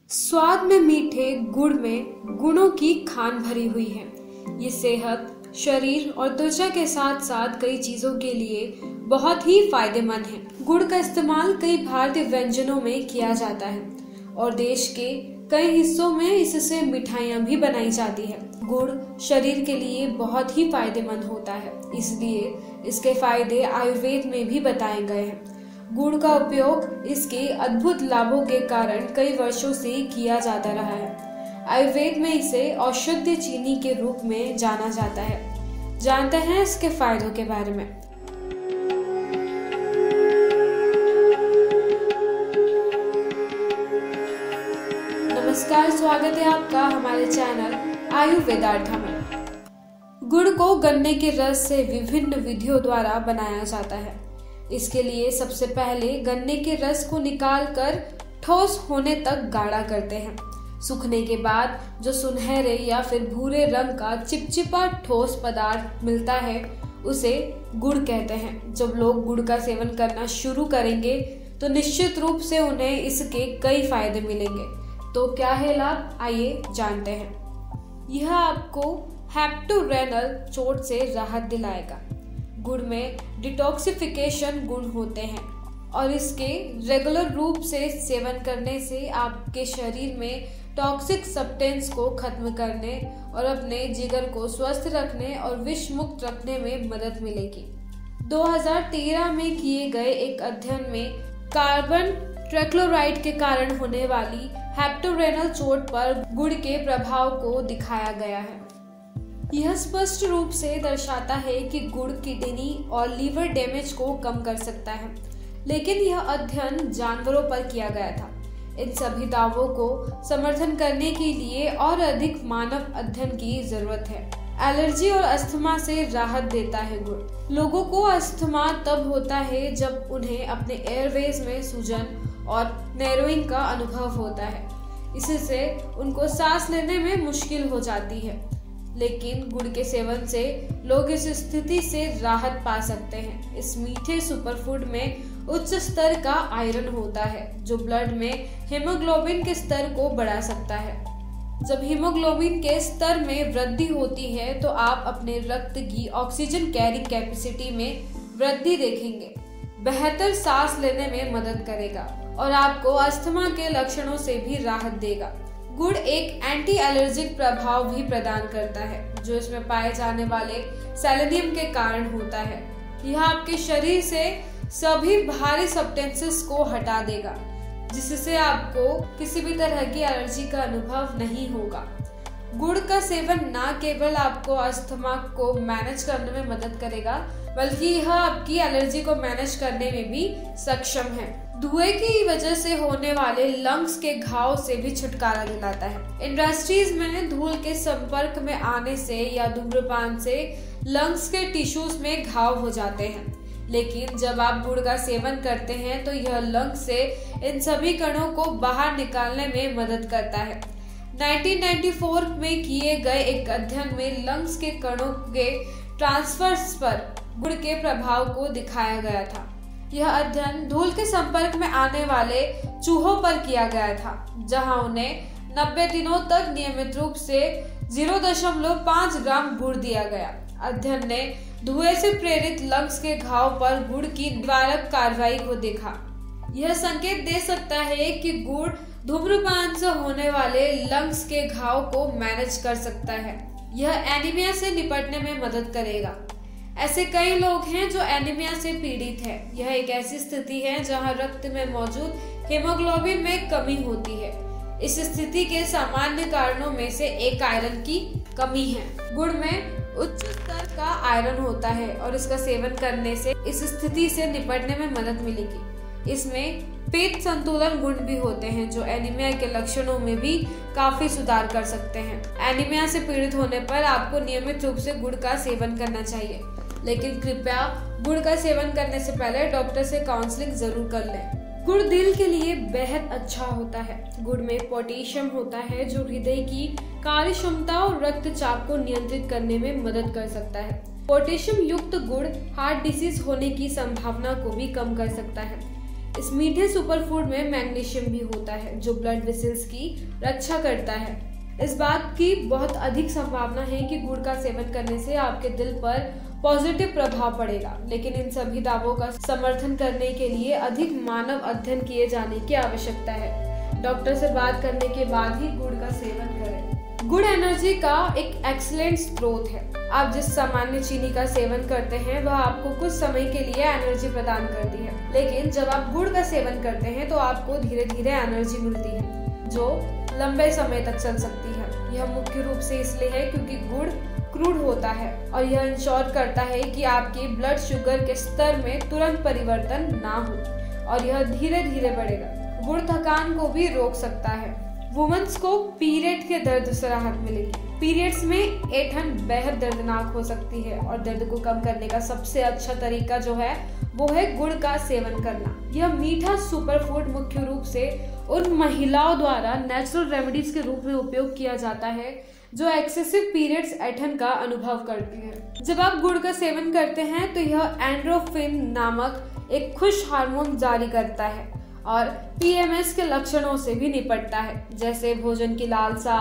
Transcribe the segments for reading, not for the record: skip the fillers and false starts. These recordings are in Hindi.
स्वाद में मीठे गुड़ में गुणों की खान भरी हुई है। ये सेहत, शरीर और त्वचा के साथ साथ कई चीजों के लिए बहुत ही फायदेमंद है। गुड़ का इस्तेमाल कई भारतीय व्यंजनों में किया जाता है और देश के कई हिस्सों में इससे मिठाइयाँ भी बनाई जाती है। गुड़ शरीर के लिए बहुत ही फायदेमंद होता है, इसलिए इसके फायदे आयुर्वेद में भी बताए गए हैं। गुड़ का उपयोग इसके अद्भुत लाभों के कारण कई वर्षों से किया जाता रहा है। आयुर्वेद में इसे औषधीय चीनी के रूप में जाना जाता है। जानते हैं इसके फायदों के बारे में। नमस्कार, स्वागत है आपका हमारे चैनल आयुर्वेदार्था में। गुड़ को गन्ने के रस से विभिन्न विधियों द्वारा बनाया जाता है। इसके लिए सबसे पहले गन्ने के रस को निकालकर ठोस होने तक गाढ़ा करते हैं। सूखने के बाद जो सुनहरे या फिर भूरे रंग का चिपचिपा ठोस पदार्थ मिलता है उसे गुड़ कहते हैं। जब लोग गुड़ का सेवन करना शुरू करेंगे तो निश्चित रूप से उन्हें इसके कई फायदे मिलेंगे। तो क्या है लाभ, आइए जानते हैं। यह आपको हेपेटोरेनल चोट से राहत दिलाएगा। गुड़ में डिटॉक्सिफिकेशन गुण होते हैं और इसके रेगुलर रूप से सेवन करने से आपके शरीर में टॉक्सिक सब्सटेंस को खत्म करने और अपने जिगर को स्वस्थ रखने और विष मुक्त रखने में मदद मिलेगी। 2013 में किए गए एक अध्ययन में कार्बन ट्राइक्लोराइड के कारण होने वाली हेपेटोरेनल चोट पर गुड़ के प्रभाव को दिखाया गया है। यह स्पष्ट रूप से दर्शाता है कि गुड़ किडनी और लीवर डैमेज को कम कर सकता है, लेकिन यह अध्ययन जानवरों पर किया गया था। इन सभी दावों को समर्थन करने के लिए और अधिक मानव अध्ययन की जरूरत है। एलर्जी और अस्थमा से राहत देता है गुड़। लोगों को अस्थमा तब होता है जब उन्हें अपने एयरवेज में सूजन और नैरोइंग का अनुभव होता है। इससे उनको सांस लेने में मुश्किल हो जाती है, लेकिन गुड़ के सेवन से लोग इस स्थिति से राहत पा सकते हैं। इस मीठे सुपरफूड में उच्च स्तर का आयरन होता है जो ब्लड में हीमोग्लोबिन के स्तर को बढ़ा सकता है। जब हीमोग्लोबिन के स्तर में वृद्धि होती है तो आप अपने रक्त की ऑक्सीजन कैरिंग कैपेसिटी में वृद्धि देखेंगे। बेहतर सांस लेने में मदद करेगा और आपको अस्थमा के लक्षणों से भी राहत देगा। गुड़ एक एंटी एलर्जिक प्रभाव भी प्रदान करता है जो इसमें पाए जाने वाले सेलेनियम के कारण होता है। यह आपके शरीर से सभी भारी सब्सटेंसेस को हटा देगा, जिससे आपको किसी भी तरह की एलर्जी का अनुभव नहीं होगा। गुड़ का सेवन न केवल आपको अस्थमा को मैनेज करने में मदद करेगा, बल्कि यह आपकी एलर्जी को मैनेज करने में भी सक्षम है। धुएं की वजह से होने वाले लंग्स के घाव से भी छुटकारा दिलाता है। इंडस्ट्रीज में धूल के संपर्क में आने से या धूम्रपान से लंग्स के टिश्यूज में घाव हो जाते हैं, लेकिन जब आप गुड़ का सेवन करते हैं तो यह लंग्स से इन सभी कणों को बाहर निकालने में मदद करता है। 1994 में किए गए एक अध्ययन में लंग्स के कणों के ट्रांसफर्स पर गुड़ के प्रभाव को दिखाया गया था। यह अध्ययन धूल के संपर्क में आने वाले चूहों पर किया गया था, जहां उन्हें 90 दिनों तक नियमित रूप से 0.5 ग्राम गुड़ दिया गया। अध्ययन ने धुएं से प्रेरित लंग्स के घाव पर गुड़ की निवारक कार्रवाई को देखा। यह संकेत दे सकता है कि गुड़ धूम्रपान से होने वाले लंग्स के घाव को मैनेज कर सकता है। यह एनीमिया से निपटने में मदद करेगा। ऐसे कई लोग हैं जो एनीमिया से पीड़ित है। यह एक ऐसी स्थिति है जहां रक्त में मौजूद हीमोग्लोबिन में कमी होती है। इस स्थिति के सामान्य कारणों में से एक आयरन की कमी है। गुड़ में उच्च स्तर का आयरन होता है और इसका सेवन करने से इस स्थिति से निपटने में मदद मिलेगी। इसमें पेट संतुलन गुण भी होते हैं जो एनीमिया के लक्षणों में भी काफी सुधार कर सकते हैं। एनीमिया से पीड़ित होने पर आपको नियमित रूप से गुड़ का सेवन करना चाहिए, लेकिन कृपया गुड़ का सेवन करने से पहले डॉक्टर से काउंसलिंग जरूर कर लें। गुड़ दिल के लिए बेहद अच्छा होता है। गुड़ में पोटेशियम होता है जो हृदय की कार्य क्षमता और रक्तचाप को नियंत्रित करने में मदद कर सकता है। पोटेशियम युक्त गुड़ हार्ट डिसीज होने की संभावना को भी कम कर सकता है। इस मीठे सुपरफूड में मैग्नीशियम भी होता है जो ब्लड वेसल्स की रक्षा करता है। इस बात की बहुत अधिक संभावना है कि गुड़ का सेवन करने से आपके दिल पर पॉजिटिव प्रभाव पड़ेगा, लेकिन इन सभी दावों का समर्थन करने के लिए अधिक मानव अध्ययन किए जाने की आवश्यकता है। डॉक्टर से बात करने के बाद ही गुड़ का सेवन करें। गुड़ एनर्जी का एक एक्सीलेंट स्रोत है। आप जिस सामान्य चीनी का सेवन करते हैं वह आपको कुछ समय के लिए एनर्जी प्रदान करती है, लेकिन जब आप गुड़ का सेवन करते हैं तो आपको धीरे धीरे एनर्जी मिलती है जो लंबे समय तक चल सकती है। यह मुख्य रूप से इसलिए है क्योंकि गुड़ क्रूड होता है और यह इंश्योर करता है कि आपके ब्लड शुगर के स्तर में तुरंत परिवर्तन ना हो और यह धीरे धीरे बढ़ेगा। गुड़ थकान को भी रोक सकता है। वुमेन्स को पीरियड के दर्द से राहत मिलेगी। पीरियड्स में ऐंठन बेहद दर्दनाक हो सकती है और दर्द को कम करने का सबसे अच्छा तरीका जो है वो है गुड़ का सेवन करना। यह मीठा सुपरफूड मुख्य रूप से उन महिलाओं द्वारा नेचुरल रेमेडीज के रूप में उपयोग किया जाता है जो एक्सेसिव पीरियड्स ऐंठन का अनुभव करती है। जब आप गुड़ का सेवन करते हैं तो यह एंड्रोफिन नामक एक खुश हार्मोन जारी करता है और पीएमएस के लक्षणों से भी निपटता है, जैसे भोजन की लालसा,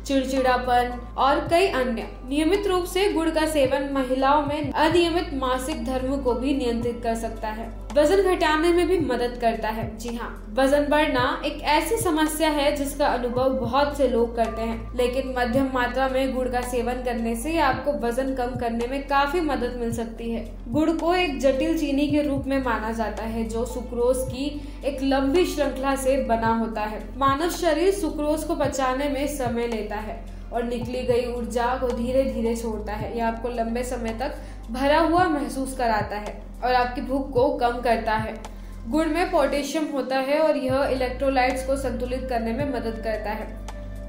चिड़चिड़ापन और कई अन्य। नियमित रूप से गुड़ का सेवन महिलाओं में अनियमित मासिक धर्म को भी नियंत्रित कर सकता है। वजन घटाने में भी मदद करता है। जी हाँ, वजन बढ़ना एक ऐसी समस्या है जिसका अनुभव बहुत से लोग करते हैं, लेकिन मध्यम मात्रा में गुड़ का सेवन करने से आपको वजन कम करने में काफी मदद मिल सकती है। गुड़ को एक जटिल चीनी के रूप में माना जाता है जो सुक्रोज की एक लंबी श्रृंखला से बना होता है। मानव शरीर सुक्रोज को पचाने में समय लेता है और निकली गई ऊर्जा को धीरे धीरे छोड़ता है। यह आपको लंबे समय तक भरा हुआ महसूस कराता है और आपकी भूख को कम करता है। गुड़ में पोटेशियम होता है और यह इलेक्ट्रोलाइट्स को संतुलित करने में मदद करता है,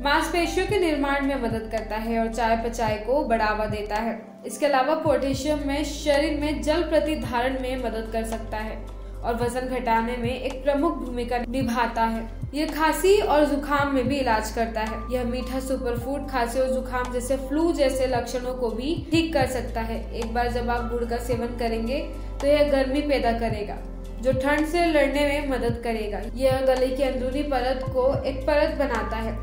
मांसपेशियों के निर्माण में मदद करता है और चयापचय को बढ़ावा देता है। इसके अलावा पोटेशियम में शरीर में जल प्रतिधारण में मदद कर सकता है और वजन घटाने में एक प्रमुख भूमिका निभाता है। यह खांसी और जुकाम में भी इलाज करता है। यह मीठा सुपरफूड खांसी और जुकाम जैसे फ्लू जैसे लक्षणों को भी ठीक कर सकता है। एक बार जब आप गुड़ का सेवन करेंगे तो यह गर्मी पैदा करेगा जो ठंड से लड़ने में मदद करेगा। यह गले की अंदरूनी परत को एक परत बनाता है।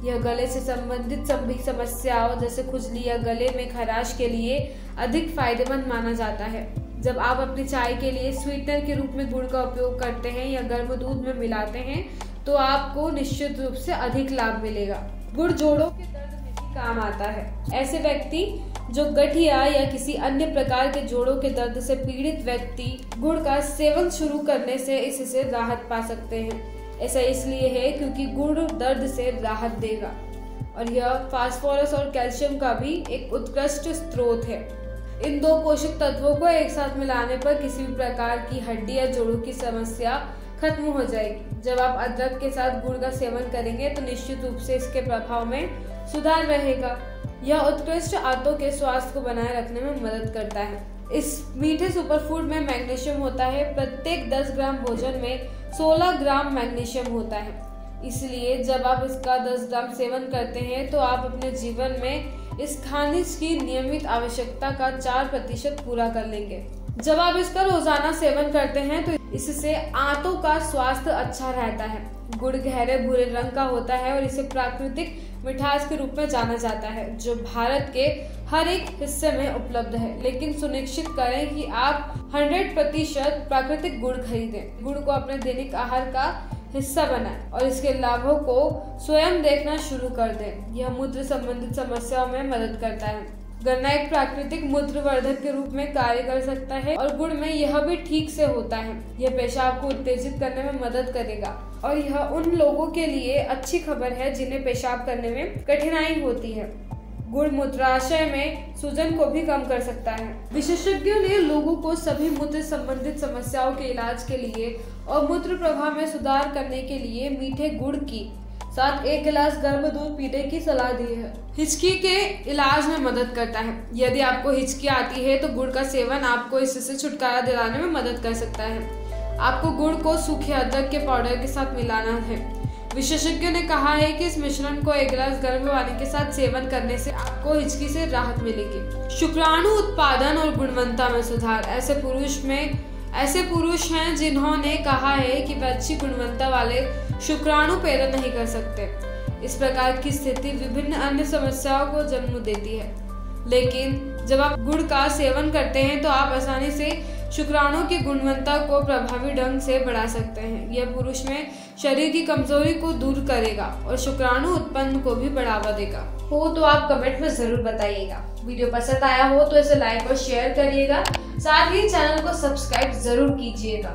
यह गले से संबंधित सभी समस्याओं जैसे खुजली या गले में खराश के लिए अधिक फायदेमंद माना जाता है। जब आप अपनी चाय के लिए स्वीटनर के रूप में गुड़ का उपयोग करते हैं या गर्म दूध में मिलाते हैं तो आपको निश्चित रूप से अधिक लाभ मिलेगा। गुड़ जोड़ों के दर्द में भी काम आता है। ऐसे व्यक्ति जो गठिया या किसी अन्य प्रकार के जोड़ों के दर्द से पीड़ित व्यक्ति गुड़ का सेवन शुरू करने से इससे राहत पा सकते हैं। ऐसा इसलिए है क्योंकि गुड़ दर्द से राहत देगा और यह फास्फोरस और कैल्शियम का भी एक उत्कृष्ट स्रोत है। इन दो पोषक तत्वों को एक साथ मिलाने पर किसी भी प्रकार की हड्डी या जोड़ों की समस्या खत्म हो जाएगी। जब आप अदरक के साथ गुड़ का सेवन करेंगे तो निश्चित रूप से इसके प्रभाव में सुधार रहेगा। यह उत्कृष्ट आंतों के स्वास्थ्य को बनाए रखने में मदद करता है। इस मीठे सुपरफूड में मैग्नीशियम होता है। प्रत्येक 10 ग्राम भोजन में 16 ग्राम मैग्नीशियम होता है। इसलिए जब आप इसका 10 ग्राम सेवन करते हैं तो आप अपने जीवन में इस खनिज की नियमित आवश्यकता का 4% पूरा कर लेंगे। जब आप इसका रोजाना सेवन करते हैं तो इससे आंतों का स्वास्थ्य अच्छा रहता है। गुड़ गहरे भूरे रंग का होता है और इसे प्राकृतिक मिठास के रूप में जाना जाता है जो भारत के हर एक हिस्से में उपलब्ध है। लेकिन सुनिश्चित करें कि आप 100% प्राकृतिक गुड़ खरीदें। गुड़ को अपने दैनिक आहार का हिस्सा बनाएं और इसके लाभों को स्वयं देखना शुरू कर दें। यह मूत्र संबंधित समस्याओं में मदद करता है। गन्ना एक प्राकृतिक मूत्रवर्धक के रूप में कार्य कर सकता है और गुड़ में यह भी ठीक से होता है। यह पेशाब को उत्तेजित करने में मदद करेगा और यह उन लोगों के लिए अच्छी खबर है जिन्हें पेशाब करने में कठिनाई होती है। गुड़ मूत्राशय में सूजन को भी कम कर सकता है। विशेषज्ञों ने लोगों को सभी मूत्र संबंधित समस्याओं के इलाज के लिए और मूत्र प्रवाह में सुधार करने के लिए मीठे गुड़ की साथ 1 गिलास गर्म दूध पीने की सलाह दी है। हिचकी के इलाज में मदद करता है। यदि आपको हिचकी आती है तो गुड़ का सेवन आपको इससे छुटकारा दिलाने में मदद कर सकता है। आपको गुड़ को सूखे अदरक के पाउडर के साथ मिलाना है। विशेषज्ञों ने कहा है कि इस मिश्रण को 1 गिलास गर्म पानी के साथ सेवन करने से आपको हिचकी से राहत मिलेगी। शुक्राणु उत्पादन और गुणवत्ता में सुधार। ऐसे पुरुष में ऐसे पुरुष हैं जिन्होंने कहा है कि वे अच्छी गुणवत्ता वाले शुक्राणु पैदा नहीं कर सकते। इस प्रकार की स्थिति विभिन्न अन्य समस्याओं को जन्म देती है। लेकिन जब आप गुड़ का सेवन करते हैं तो आप आसानी से शुक्राणु की गुणवत्ता को प्रभावी ढंग से बढ़ा सकते हैं। यह पुरुष में शरीर की कमजोरी को दूर करेगा और शुक्राणु उत्पन्न को भी बढ़ावा देगा। हो तो आप कमेंट में जरूर बताइएगा। वीडियो पसंद आया हो तो इसे लाइक और शेयर करिएगा। साथ ही चैनल को सब्सक्राइब जरूर कीजिएगा।